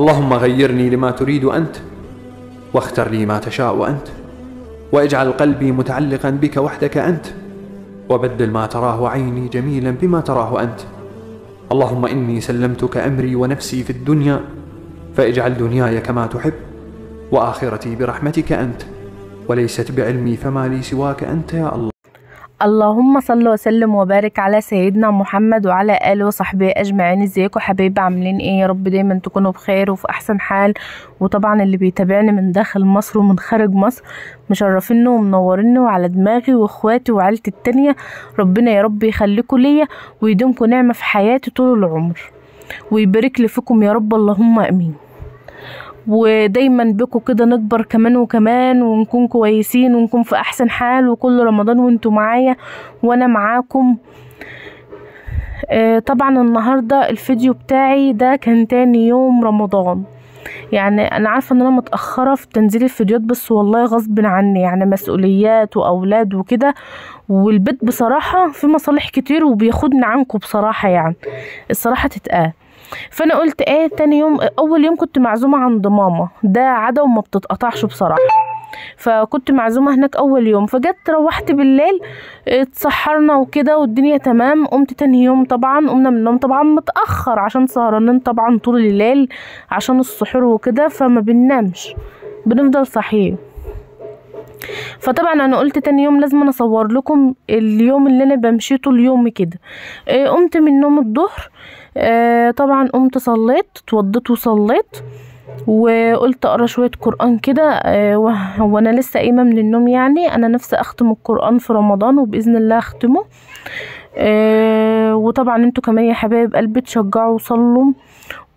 اللهم غيرني لما تريد أنت، واختر لي ما تشاء أنت، واجعل قلبي متعلقا بك وحدك أنت، وبدل ما تراه عيني جميلا بما تراه أنت. اللهم إني سلمتك أمري ونفسي في الدنيا، فاجعل دنياي كما تحب، وآخرتي برحمتك أنت، وليست بعلمي فما لي سواك أنت يا الله. اللهم صل وسلم وبارك على سيدنا محمد وعلى آله وصحبه أجمعين. ازيكم حبايبي، عاملين ايه؟ يا رب دايما تكونوا بخير وفي أحسن حال. وطبعا اللي بيتابعني من داخل مصر ومن خارج مصر مشرفينه ومنورينه، وعلى دماغي واخواتي وعيلتي التانية. ربنا يا رب يخليكم ليا ويديمكم نعمة في حياتي طول العمر، ويبارك لي فيكم يا رب، اللهم امين. ودايما بكم كده نكبر كمان وكمان، ونكون كويسين ونكون في احسن حال، وكل رمضان وانتوا معايا وانا معاكم. طبعا النهاردة الفيديو بتاعي ده كان تاني يوم رمضان. يعني انا عارفة ان انا متأخرة في تنزيل الفيديوهات، بس والله غصب عني، يعني مسؤوليات واولاد وكده، والبيت بصراحة في مصالح كتير وبياخدني عنكم بصراحة، يعني الصراحة تتقال. فانا قلت ايه، تاني يوم اول يوم كنت معزومة عند ماما، ده عادة وما بتتقطعش بصراحة. فكنت معزومة هناك اول يوم، فجت روحت بالليل، اتسحرنا وكده والدنيا تمام. قمت تاني يوم طبعا قمنا من النوم طبعا متأخر، عشان سهرانين طبعا طول الليل عشان السحور وكده، فما بننامش، بنفضل صاحيين. فطبعا انا قلت تاني يوم لازم انا اصور لكم اليوم اللي انا بمشي طول يومي كده. قمت من النوم الظهر، طبعا قمت صليت، اتوضيت وصليت، وقلت اقرا شويه قران كده. وانا لسه قايمه من النوم، يعني انا نفسي اختم القران في رمضان، وباذن الله اختمه. وطبعا انتوا كمان يا حبايب قلبي تشجعوا وصلوا.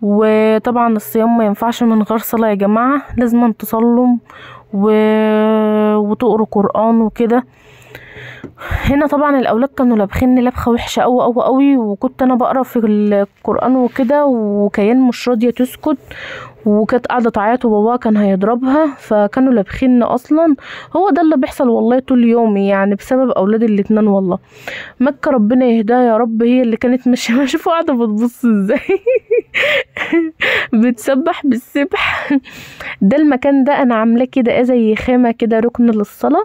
وطبعا الصيام ما ينفعش من غير صلاه يا جماعه، لازم تصلوا وتقروا قران وكده. هنا طبعا الاولاد كانوا لابخيني لبخه وحشه قوي قوي قوي، وكنت انا بقرا في القران وكده، وكيان مش راضيه تسكت، وكانت قاعده تعيط وباباها كان هيضربها، فكانوا لابخيني اصلا. هو ده اللي بيحصل والله طول يومي، يعني بسبب اولاد الاتنين والله. مكه ربنا يهداها يا رب، هي اللي كانت ماشيه. شوفوا قاعده بتبص ازاي بتسبح بالسبح. ده المكان ده انا عاملاه كده زي خيمه كده، ركن للصلاه.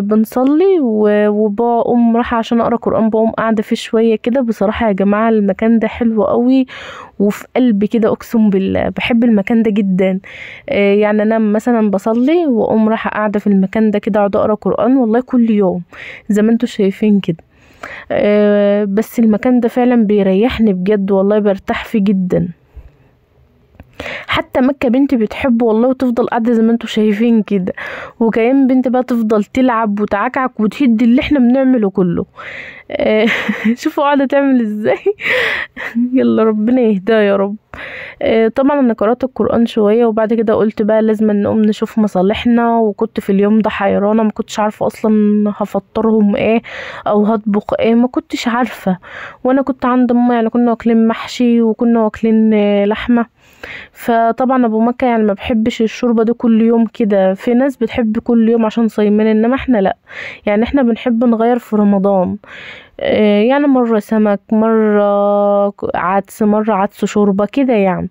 بنصلي وبقوم رايحه عشان اقرا قران، بقوم قاعده فيه شويه كده. بصراحه يا جماعه المكان ده حلو قوي وفي قلبي كده، اقسم بالله بحب المكان ده جدا. يعني انا مثلا بصلي واقوم رايحه قاعده في المكان ده كده، اقعد اقرا قران والله كل يوم زي ما انتوا شايفين كده. بس المكان ده فعلا بيريحني بجد والله، برتاح فيه جدا. حتى مكة بنتي بتحبه والله، وتفضل قاعدة زي ما انتوا شايفين كده. وكيان بنتي بقى تفضل تلعب وتعكعك وتهد اللي احنا بنعمله كله. شوفوا قاعدة تعمل ازاي. يلا ربنا يهداه يا رب. طبعا انا قرأت القرآن شوية، وبعد كده قلت بقى لازم نقوم نشوف مصالحنا. وكنت في اليوم ده حيرانة، ما كنتش عارفة اصلا هفطرهم ايه او هطبخ ايه، ما كنتش عارفة. وانا كنت عند ماما، يعني كنا واكلين محشي وكنا واكلين لحمة. فطبعا ابو مكة يعني ما بحبش الشوربة دي كل يوم كده، في ناس بتحب كل يوم عشان صايمين، انما احنا لا، يعني احنا بنحب نغير في رمضان. يعني مرة سمك، مرة عدس، مرة عدس شوربة كده يعني.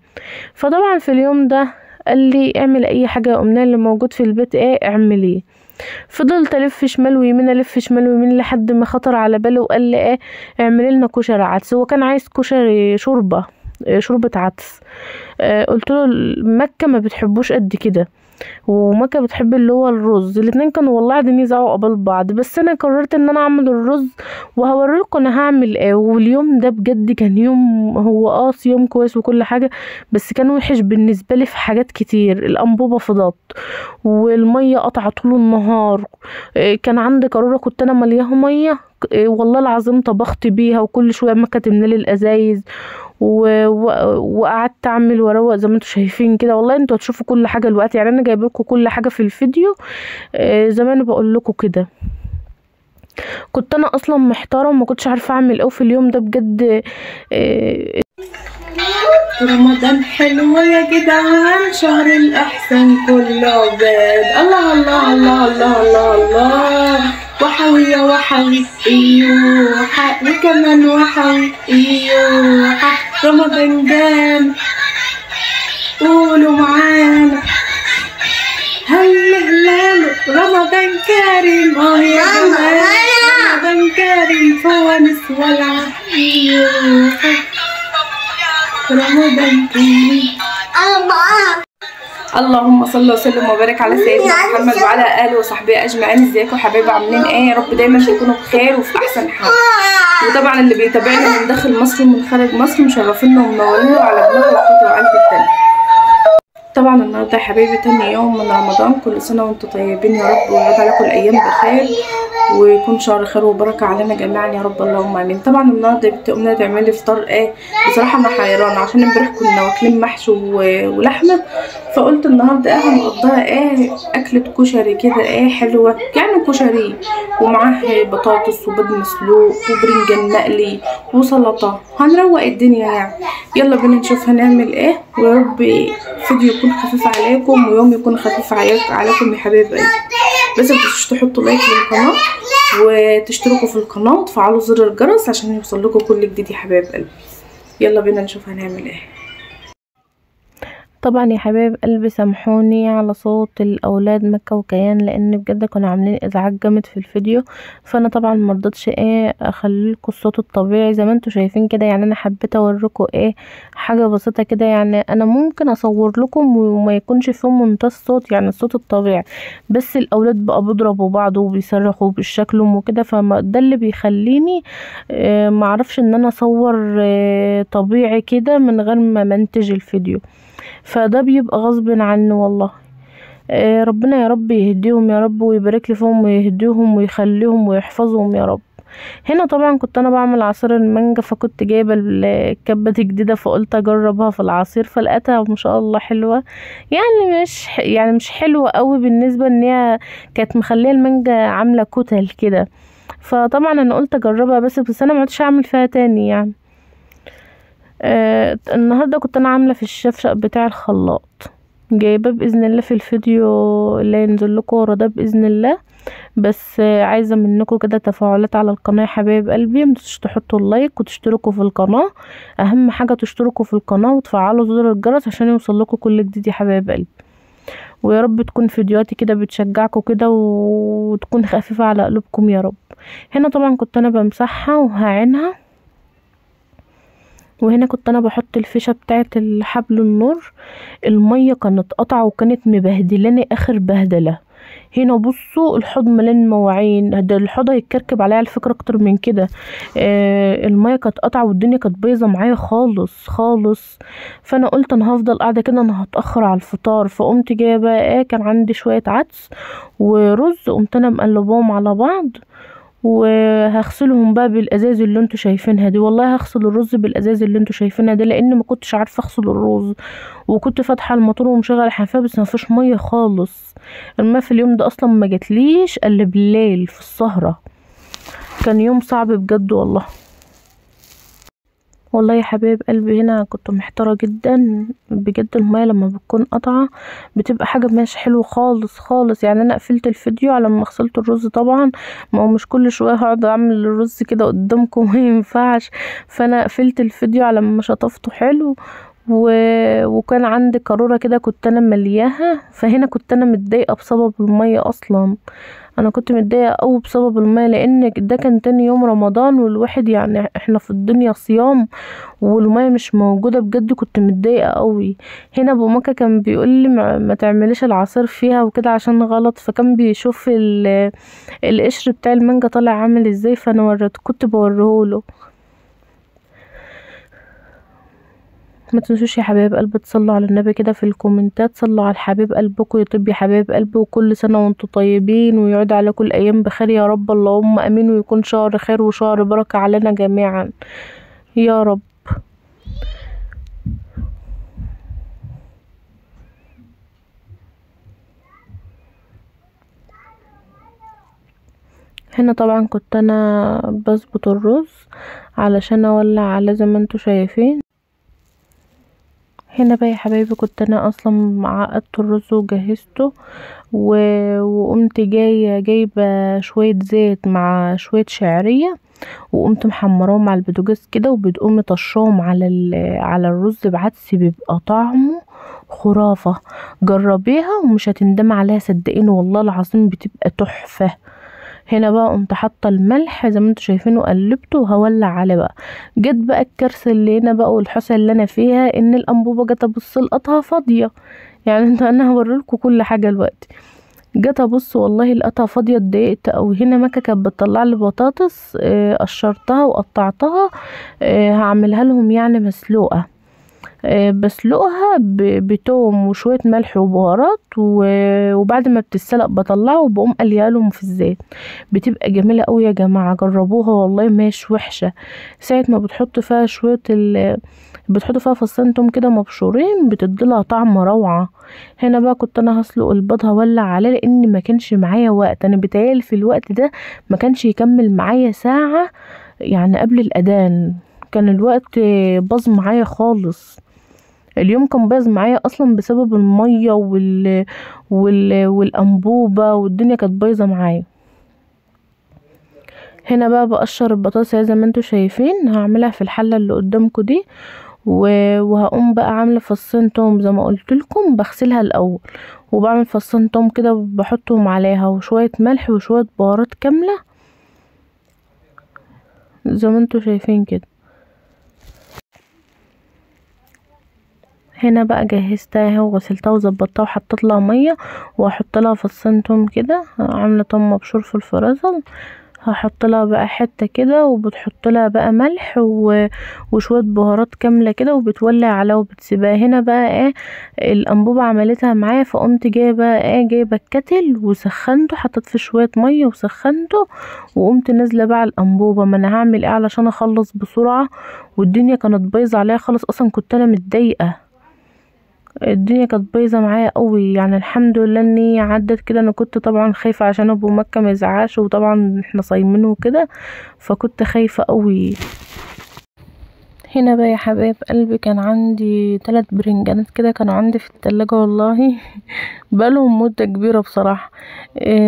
فطبعا في اليوم ده قال لي اعمل اي حاجة يا امنية، اللي موجود في البيت ايه اعمليه. فضلت الف شمال ويمين، الف شمال ويمين، لحد ما خطر على بالي وقال لي ايه اعملي لنا كشري عدس. هو كان عايز كشري شوربة عدس. قلت له مكة ما بتحبوش قد كده، ومكة بتحب اللي هو الرز. الاتنين كانوا والله قاعدين يزعقوا قبل بعض، بس انا قررت ان انا اعمل الرز وهوريلكم انا هعمل ايه. واليوم ده بجد كان يوم، هو يوم كويس وكل حاجة، بس كان وحش بالنسبة لي في حاجات كتير. الانبوبة فضت، والمية قطع طول النهار. كان عندي قارورة كنت انا ملياها مية، والله العظيم طبخت بيها، وكل شوية مكة تملي الازايز. وقعدت اعمل واروق زي ما انتوا شايفين كده. والله انتوا هتشوفوا كل حاجه دلوقتي، يعني انا جايب لكم كل حاجه في الفيديو. زي ما انا بقول لكم كده. كنت انا اصلا محتاره وما كنتش عارفه اعمل ايه في اليوم ده بجد. رمضان حلو يا جدعان، شهر الاحسن كله باد. الله الله الله الله الله الله. وحوي يا وحوي ايوه، وكمان وحوي ايوه، رمضان جان. الفوانيس والعيوف رمضان كريم. اللهم صل وسلم وبارك على سيدنا محمد وعلى اله وصحبه اجمعين. ازيكم يا حبايبي، عاملين ايه؟ يا رب دايما تكونوا بخير وفي احسن حال. وطبعا اللي بيتابعنا من داخل مصر ومن خارج مصر مشرفينا ومنورينا على بلاد الخطوه وعيلة التانية. طبعا النهارده يا حبايبي تاني يوم من رمضان، كل سنه وانتم طيبين يا رب، ويعود عليكم الايام بخير ويكون شهر خير وبركه علينا جميعا يا رب اللهم امين. طبعا النهارده يا بنتي امنيه تعمل لي فطار ايه؟ بصراحه انا حيرانه عشان امبارح كنا واكلين محشي ولحمه، فقلت النهارده ايه هنقضيها ايه؟ اكله كشري كده ايه حلوه، يعني كشري ومعاه بطاطس وبيض مسلوق وبرنجان مقلي وسلطه، هنروق الدنيا يعني. يلا بينا نشوف هنعمل ايه، ويا رب فيديو يكون خفيف عليكم ويوم يكون خفيف عليكم يا حبايبي. بس متنسوش تحطوا لايك للقناه وتشتركوا في القناه وتفعلوا زر الجرس عشان يوصل لكم كل جديد يا حبايب قلبي. يلا بينا نشوف هنعمل ايه. طبعا يا حبايب قلبي سامحوني على صوت الاولاد مكة وكيان، لان بجد كانوا عاملين ازعاج جامد في الفيديو، فانا طبعا مرضتش ايه اخليلكوا الصوت الطبيعي زي ما انتوا شايفين كده. يعني انا حبيت اوريكم ايه حاجه بسيطه كده، يعني انا ممكن اصور لكم وما يكونش فيهم ممتاز صوت، يعني الصوت الطبيعي، بس الاولاد بقى بيضربوا بعض وبيصرخوا بالشكلهم وكده، فده اللي بيخليني معرفش ان انا اصور طبيعي كده من غير ما منتج الفيديو، فده بيبقى غصب عني والله. ربنا يا رب يهديهم يا رب ويبارك لي فيهم ويهديهم ويخليهم ويحفظهم يا رب. هنا طبعا كنت انا بعمل عصير المانجا، فكنت جايبه الكبه دي جديده، فقلت اجربها في العصير، فلقيتها ما شاء الله حلوه، يعني مش حلوه قوي بالنسبه ان هي كانت مخليه المانجا عامله كتل كده، فطبعا انا قلت اجربها بس انا ما عدتش اعمل فيها تاني يعني. النهارده كنت انا عامله في الشفشق بتاع الخلاط، جايبه باذن الله في الفيديو اللي ينزل لكم ورا ده باذن الله. بس عايزه منكم كده تفاعلات على القناه يا حبايب قلبي، متنسوش تحطوا اللايك وتشتركوا في القناه، اهم حاجه تشتركوا في القناه وتفعلوا زر الجرس عشان يوصل لكم كل جديد يا حبايب قلبي. ويا رب تكون فيديوهاتي كده بتشجعكم كده وتكون خفيفه على قلوبكم يا رب. هنا طبعا كنت انا بمسحها وهعينها، وهنا كنت انا بحط الفيشه بتاعه الحبل النور. الميه كانت قطعه وكانت مبهدلاني اخر بهدله. هنا بصوا الحوض مليان مواعين، ده الحوض هيتكركب عليا على فكره اكتر من كده. الميه كانت قطعه والدنيا كانت بايظه معايا خالص خالص، فانا قلت انا هفضل قاعده كده انا هتاخر على الفطار، فقمت جايبه ايه كان عندي شويه عدس ورز، قمت انا مقلباهم على بعض وهغسلهم بقى بالازاز اللي انتوا شايفينها دي. والله هغسل الرز بالازاز اللي انتوا شايفينها دي لان ما كنتش عارفه اغسل الرز، وكنت فاتحه الموتور ومشغله الحنفيه بس ما فيش ميه خالص. الماء في اليوم ده اصلا ما جاتليش الا بالليل في السهره، كان يوم صعب بجد والله. والله يا حبايب قلبي هنا كنت محتاره جدا بجد، الميه لما بتكون قطعه بتبقى حاجه مش حلوه خالص خالص. يعني انا قفلت الفيديو على ما غسلت الرز، طبعا ما هو مش كل شويه هقعد اعمل الرز كده قدامكم ما ينفعش، فانا قفلت الفيديو على ما شطفته حلو وكان عندي قاروره كده كنت انا ملياها، فهنا كنت انا متضايقه بسبب الميه. اصلا انا كنت متضايقه قوي بسبب الميه لان ده كان تاني يوم رمضان والواحد يعني احنا في الدنيا صيام والميه مش موجوده، بجد كنت متضايقه قوي. هنا ابو مكه كان بيقول لي ما تعمليش العصير فيها وكده عشان غلط، فكان بيشوف القشر بتاع المانجا طالع عامل ازاي، فانا كنت بوريهوله. ما تنسوش يا حبايب قلبي تصلوا على النبي كده في الكومنتات، صلوا على الحبيب قلبكم يطيب يا حبايب قلبي، وكل سنه وانتم طيبين ويعود عليكم الايام بخير يا رب اللهم امين، ويكون شهر خير وشهر بركه علينا جميعا يا رب. هنا طبعا كنت انا بظبط الرز علشان اولع عليه زي ما انتوا شايفين. هنا بقى يا حبايبي كنت انا اصلا عقدت الرز وجهزته وقمت جايبه شويه زيت مع شويه شعريه، وقمت محمراهم على البوتاجاز كده، وبتقوم طشاهم على الرز بعدس، بيبقى طعمه خرافه. جربيها ومش هتندمي عليها صدقيني والله العظيم، بتبقى تحفه. هنا بقى قمت حاطه الملح زي ما انتوا شايفينه، قلبته وهولع عليه بقى. جت بقى الكارثه اللي هنا بقى والحوسه اللي انا فيها، ان الانبوبه جت ابص لقطها فاضيه. يعني انا هوريلكوا كل حاجه دلوقتي. جت ابص والله لقيتها فاضيه، اتضايقت اوي. هنا مكا كانت بتطلع لي بطاطس، قشرتها وقطعتها، هعملها لهم يعني مسلوقه. بسلقها بتوم وشويه ملح وبهارات، وبعد ما بتتسلق بطلعها وبقوم قليها لهم في الزيت. بتبقى جميله قوي يا جماعه، جربوها والله مش وحشه. ساعه ما بتحط فيها بتحط فيها فصين توم كده مبشورين، بتديلها طعم روعه. هنا بقى كنت انا هسلق البيض، هولع عليه لان ما كانش معايا وقت. انا بتهيألي في الوقت ده ما كانش يكمل معايا ساعه، يعني قبل الاذان كان الوقت باظ معايا خالص. اليوم كان باظ معايا اصلا بسبب الميه والانبوبه، والدنيا كانت بايظه معايا. هنا بقى بقشر البطاطس زي ما انتوا شايفين، هعملها في الحله اللي قدامكم دي، وهقوم بقى عامله فصين توم زي ما قلت لكم، بغسلها الاول وبعمل فصين توم كده بحطهم عليها، وشويه ملح وشويه بهارات كامله زي ما انتوا شايفين كده. هنا بقى جهزتها اهي وغسلتها وظبطتها وحطيت لها ميه، وهحط لها فصين توم كده، عامله توم مبشور في الفرازل، هحط لها بقى حته كده، وبتحط لها بقى ملح وشويه بهارات كامله كده، وبتولع عليها وبتسيبها. هنا بقى الانبوبه عملتها معايا، فقمت جايبه جايبه الكتل وسخنته، حطيت فيه شويه ميه وسخنته، وقمت نازله بقى على الانبوبه. ما انا هعمل علشان اخلص بسرعه، والدنيا كانت بايظه عليها خالص، اصلا كنت انا متضايقه، الدنيا كانت بايظه معايا قوي. يعني الحمد لله ان هي عدت كده. انا كنت طبعا خايفه عشان ابو مكه ما يزعقش، وطبعا احنا صايمين وكده، فكنت خايفه قوي. هنا بقى يا حبايب قلبي كان عندي 3 برنجانات كده كانوا عندي في التلاجة والله بقالهم مدة كبيرة بصراحة.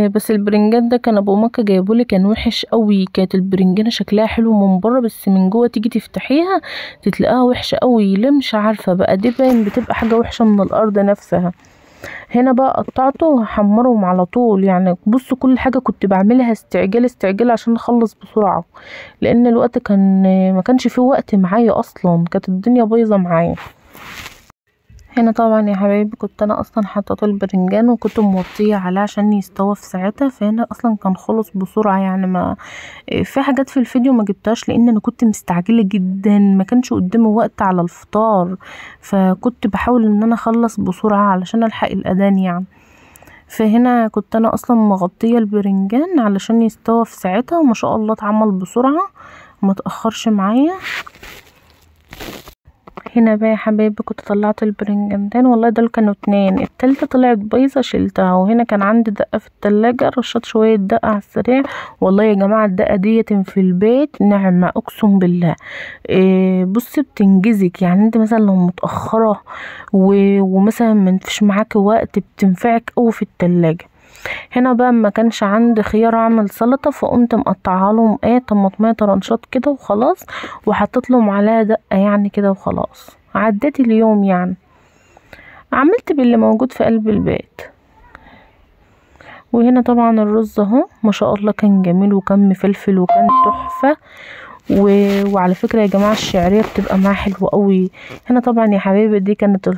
بس البرنجان ده كان ابو مكة جايبولي، كان وحش قوي. كانت البرنجانة شكلها حلو من بره، بس من جوه تيجي تفتحيها تتلاقيها وحشة قوي. ليه مش عارفة بقى، دي باين بتبقى حاجة وحشة من الارض نفسها. هنا بقى قطعته وهحمرهم على طول. يعني بصوا كل حاجة كنت بعملها استعجال عشان اخلص بسرعة، لان الوقت ما كانش فيه وقت معايا اصلا، كانت الدنيا بايظة معايا. هنا طبعا يا حبايبي كنت انا اصلا حاطه البرنجان وكنت موطيه عليه عشان يستوى في ساعتها، فهنا اصلا كان خلص بسرعه. يعني ما في حاجات في الفيديو ما جبتهاش لان انا كنت مستعجله جدا، ما كانش قدامي وقت على الفطار، فكنت بحاول ان انا اخلص بسرعه علشان الحق الاذان يعني. فهنا كنت انا اصلا مغطيه البرنجان علشان يستوى في ساعتها، وما شاء الله اتعمل بسرعه ما تاخرش معايا. هنا بقى يا حبايبي كنت طلعت البرنجانتين، والله دول كانوا 2، التالتة طلعت بايظة شلتها. وهنا كان عندي دقة في التلاجة، رشت شوية دقة على السريع. والله يا جماعة الدقة ديت في البيت نعمة اقسم بالله. بصي بتنجزك، يعني انت مثلا لو متأخرة ومثلا منفيش معاكي وقت بتنفعك اوي في التلاجة. هنا بقى ما كانش عندي خيار اعمل سلطه، فقمت مقطعها لهم طماطميه طرنشات كده وخلاص، وحطيت لهم عليها دقه يعني كده وخلاص. عديت اليوم يعني، عملت باللي موجود في قلب البيت. وهنا طبعا الرز اهو ما شاء الله كان جميل، وكان مفلفل وكان تحفه. وعلى فكرة يا جماعة الشعرية بتبقى معاها حلوة قوي. هنا طبعا يا حبايبي دي كانت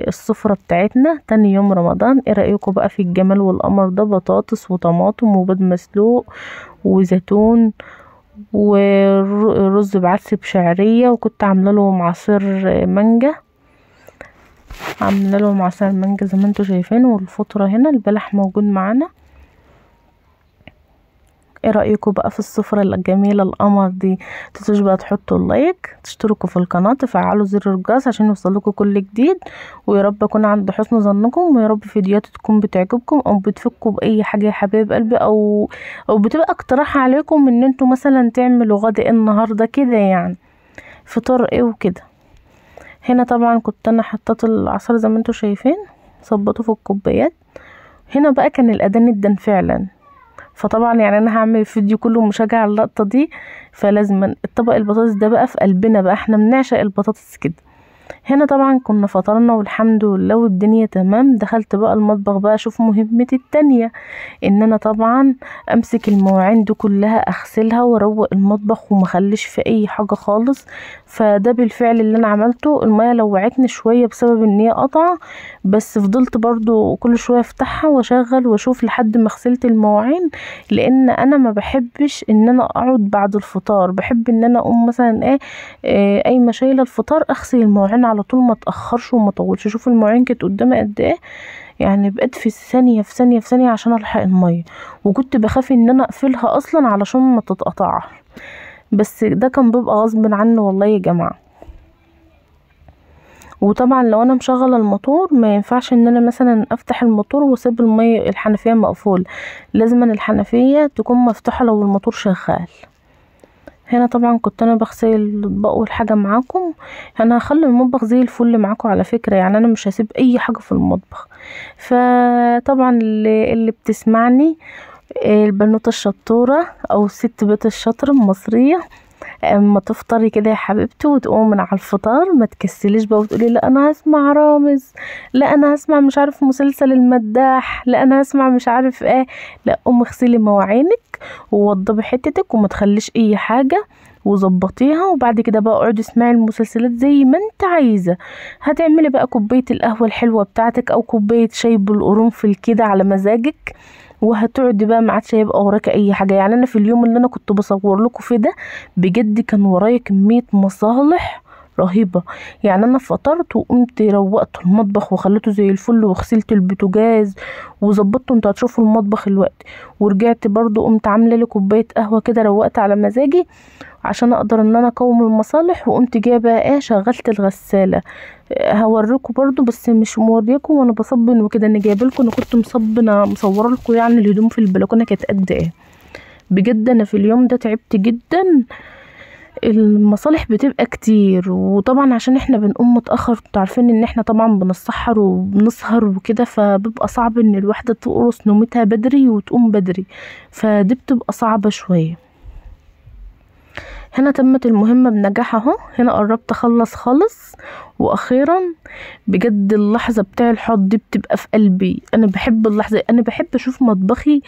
السفرة بتاعتنا تاني يوم رمضان. ايه رأيكم بقى في الجمال والقمر ده؟ بطاطس وطماطم وبيض مسلوق وزيتون ورز بعدس بشعرية، وكنت عامله لهم عصير مانجا، عامله لهم عصير مانجا زي ما انتوا شايفين. والفطرة هنا البلح موجود معانا. ايه رأيكم بقى في السفرة الجميلة القمر دي؟ متنسوش بقى تحطوا اللايك، تشتركوا في القناة، تفعلوا زر الجرس عشان يوصلكوا كل جديد. ويا رب اكون عند حسن ظنكم، ويا رب فيديوهاتي تكون بتعجبكم او بتفكوا باي حاجة يا حبايب قلبي، او بتبقى اقتراح عليكم ان انتوا مثلا تعملوا غدا ايه النهارده كده، يعني فطار ايه وكده. هنا طبعا كنت انا حطيت العصير زي ما انتوا شايفين، صبته في الكوبايات. هنا بقى كان الاذان ادن فعلا، فطبعا يعني انا هعمل فيديو كله مشجع على اللقطه دي. فلازم الطبق البطاطس ده بقى في قلبنا بقى، احنا بنعشق البطاطس كده. هنا طبعا كنا فطرنا والحمد لله والدنيا تمام. دخلت بقى المطبخ بقى اشوف مهمتي التانية، ان انا طبعا امسك المواعين دي كلها اغسلها واروق المطبخ ومخليش في اي حاجة خالص. فده بالفعل اللي انا عملته. المية لوعتني شوية بسبب ان هي قطعة، بس فضلت برضو كل شوية افتحها واشغل واشوف لحد ما غسلت المواعين، لان انا ما بحبش ان انا اقعد بعد الفطار، بحب ان انا اقوم مثلا قايمه شايله الفطار اغسل المواعين على طول، ما اتاخرش وما اطولش. شوف المواعين كانت قدامي قد ايه، يعني بقيت في ثانيه في ثانيه في ثانيه عشان الحق الميه، وكنت بخاف ان انا اقفلها اصلا علشان ما تتقطعش، بس ده كان بيبقى غصب عني والله يا جماعه. وطبعا لو انا مشغله الموتور ما ينفعش ان انا مثلا افتح الموتور واسيب الميه الحنفيه مقفول، لازم الحنفيه تكون مفتوحه لو الموتور شغال. هنا طبعا كنت انا بغسل الاطباق والحاجه معاكم. انا هخلي المطبخ زي الفل معاكم على فكره، يعني انا مش هسيب اي حاجه في المطبخ. فطبعا اللي بتسمعني البنوته الشطوره او الست بيت الشاطره المصريه، اما تفطري كده يا حبيبتي وتقومي من على الفطار ما تكسليش بقى وتقولي لا انا هسمع رامز، لا انا هسمع مش عارف مسلسل المداح، لا انا هسمع مش عارف ايه. لا، قومي اغسلي مواعينك ووضبي حتتك وما تخليش اي حاجه وظبطيها، وبعد كده بقى اقعدي اسمعي المسلسلات زي ما انت عايزه. هتعملي بقى كوبايه القهوه الحلوه بتاعتك او كوبايه شاي بالقرنفل كده على مزاجك، وهتقعدي بقى ما عادش هيبقى وراك اي حاجه. يعني انا في اليوم اللي انا كنت بصور لكم في ده بجد كان ورايا كميه مصالح رهيبه. يعني انا فطرت وقمت روقت المطبخ وخليته زي الفل وغسلت البوتاجاز وظبطته، انتوا هتشوفوا المطبخ الوقت. ورجعت برضو قمت عامله لي كوبايه قهوه كده، روقت على مزاجي عشان اقدر ان انا اقوم المصالح. وقمت جايبه شغلت الغساله. هوريكم برضو بس مش موريكم وانا بصبن وكده، انا جايبلكم، انا كنت مصبنه مصوره لكم يعني الهدوم في البلكونه كانت قد ايه. بجد انا في اليوم ده تعبت جدا، المصالح بتبقى كتير. وطبعا عشان احنا بنقوم متاخر، انتوا عارفين ان احنا طبعا بنسحر وبنسهر وكده، فبيبقى صعب ان الواحده تقرص نومتها بدري وتقوم بدري، فدي بتبقى صعبه شويه. هنا تمت المهمة بنجاح اهو. هنا قربت اخلص خالص، واخيرا بجد اللحظة بتاع الحوض دي بتبقى في قلبي. انا بحب اللحظة، انا بحب اشوف مطبخي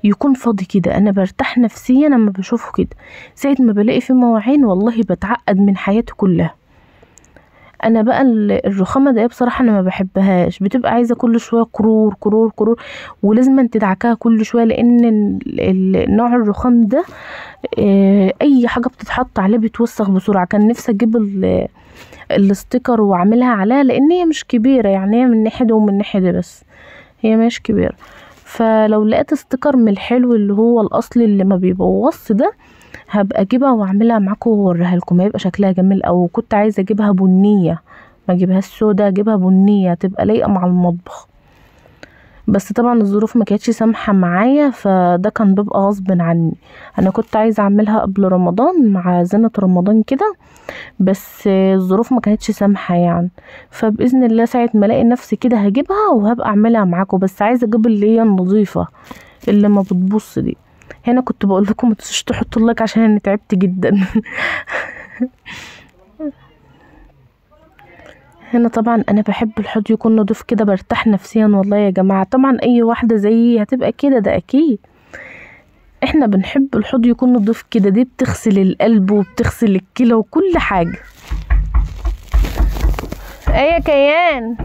يكون فاضي كده، انا برتاح نفسيا لما بشوفه كده. ساعة ما بلاقي فيه مواعين والله بتعقد من حياتي كلها. انا بقى الرخامه ده بصراحه انا ما بحبهاش، بتبقى عايزه كل شويه كرور كرور كرور، ولازم تدعكها كل شويه، لان نوع الرخام ده اي حاجه بتتحط عليه بتوسخ بسرعه. كان نفسي اجيب الاستيكر واعملها عليها، لان هي مش كبيره، يعني هي من ناحيه ومن ناحيه بس، هي مش كبيره. فلو لقيت استيكر من الحلو اللي هو الاصلي اللي ما بيبوظش ده هبقى اجيبها واعملها معاكم واوريها لكم، هيبقى شكلها جميل. او كنت عايزه اجيبها بنيه، ما اجيبهاش سودا، اجيبها بنيه تبقى لايقه مع المطبخ، بس طبعا الظروف ما كانتش سامحه معايا، فده كان بيبقى غصب عني. انا كنت عايزه اعملها قبل رمضان مع زينة رمضان كده، بس الظروف ما كانتش سامحه يعني. فباذن الله ساعه ما الاقي نفسي كده هجيبها وهبقى اعملها معاكم، بس عايزه اجيب اللي هي النظيفه اللي ما بتبص دي. هنا كنت بقول لكم ما تنسوش تحطوا اللايك عشان انا تعبت جدا. هنا طبعا انا بحب الحوض يكون نضيف كده، برتاح نفسيا والله يا جماعه. طبعا اي واحده زيي هتبقى كده، ده اكيد. احنا بنحب الحوض يكون نضيف كده، دي بتغسل القلب وبتغسل الكلى وكل حاجه. ايه كيان،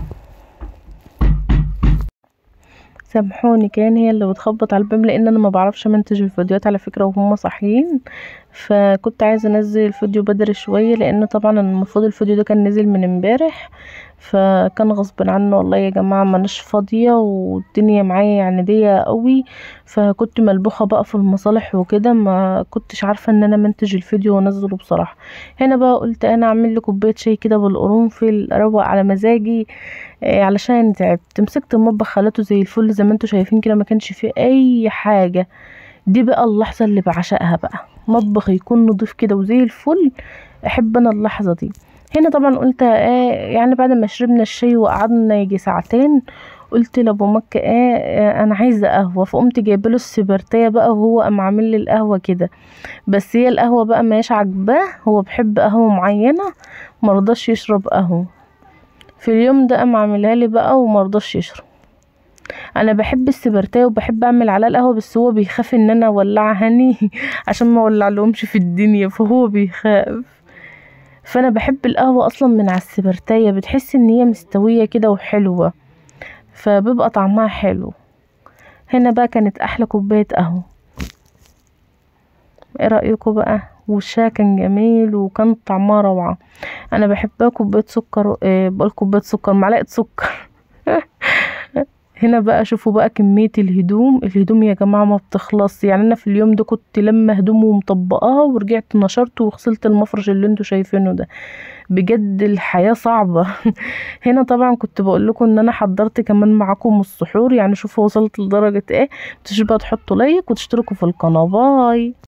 سامحوني، كان هي اللي بتخبط على الباب، لان انا ما بعرفش منتج الفيديوهات على فكره وهم صاحيين، فكنت عايزه انزل الفيديو بدري شويه، لان طبعا المفروض الفيديو ده كان نزل من امبارح، فكان غصب عنه والله يا جماعه، مانيش فاضيه والدنيا معايا يعني ضيقه قوي، فكنت ملبوخه بقى في المصالح وكده، ما كنتش عارفه ان انا منتج الفيديو وانزله بصراحه. هنا بقى قلت انا اعمل لي كوبايه شاي كده بالقرنفل، اروق على مزاجي، علشان تعبت. مسكت المطبخ خليته زي الفل زي ما انتوا شايفين كده، ما كانش فيه اي حاجه. دي بقى اللحظه اللي بعشقها بقى، مطبخ يكون نضيف كده وزي الفل، احب انا اللحظه دي. هنا طبعا قلت يعني بعد ما شربنا الشاي وقعدنا يجي ساعتين، قلت لابو مكة انا عايزه قهوه، فقمت جايبه له السبرتيه بقى، وهو قام عامل لي القهوه كده، بس هي القهوه بقى ماهيش عاجباه، هو بحب قهوه معينه مرضاش يشرب قهوه، في اليوم ده قام عاملها لي بقى ومرضاش يشرب. انا بحب السبرتايه وبحب اعمل على القهوه، بس هو بيخاف ان انا اولعها هني عشان ما اولعلهمش في الدنيا، فهو بيخاف. فانا بحب القهوه اصلا من على السبرتايه، بتحس ان هي مستويه كده وحلوه، فبيبقى طعمها حلو. هنا بقى كانت احلى كوبايه قهوه. ايه رايكم بقى؟ وشها كان جميل وكان طعمها روعه. انا بحبها كوبايه سكر، بقول كوبايه سكر، معلقه سكر. هنا بقى شوفوا بقى كمية الهدوم يا جماعة ما بتخلص. يعني انا في اليوم ده كنت لما هدوم ومطبقاها ورجعت نشرت وغسلت المفرش اللي انتوا شايفينه ده. بجد الحياة صعبة. هنا طبعا كنت بقول لكم ان انا حضرت كمان معاكم السحور، يعني شوفوا وصلت لدرجة ايه. متنسوش بقى تحطوا لايك وتشتركوا في القناة. باي.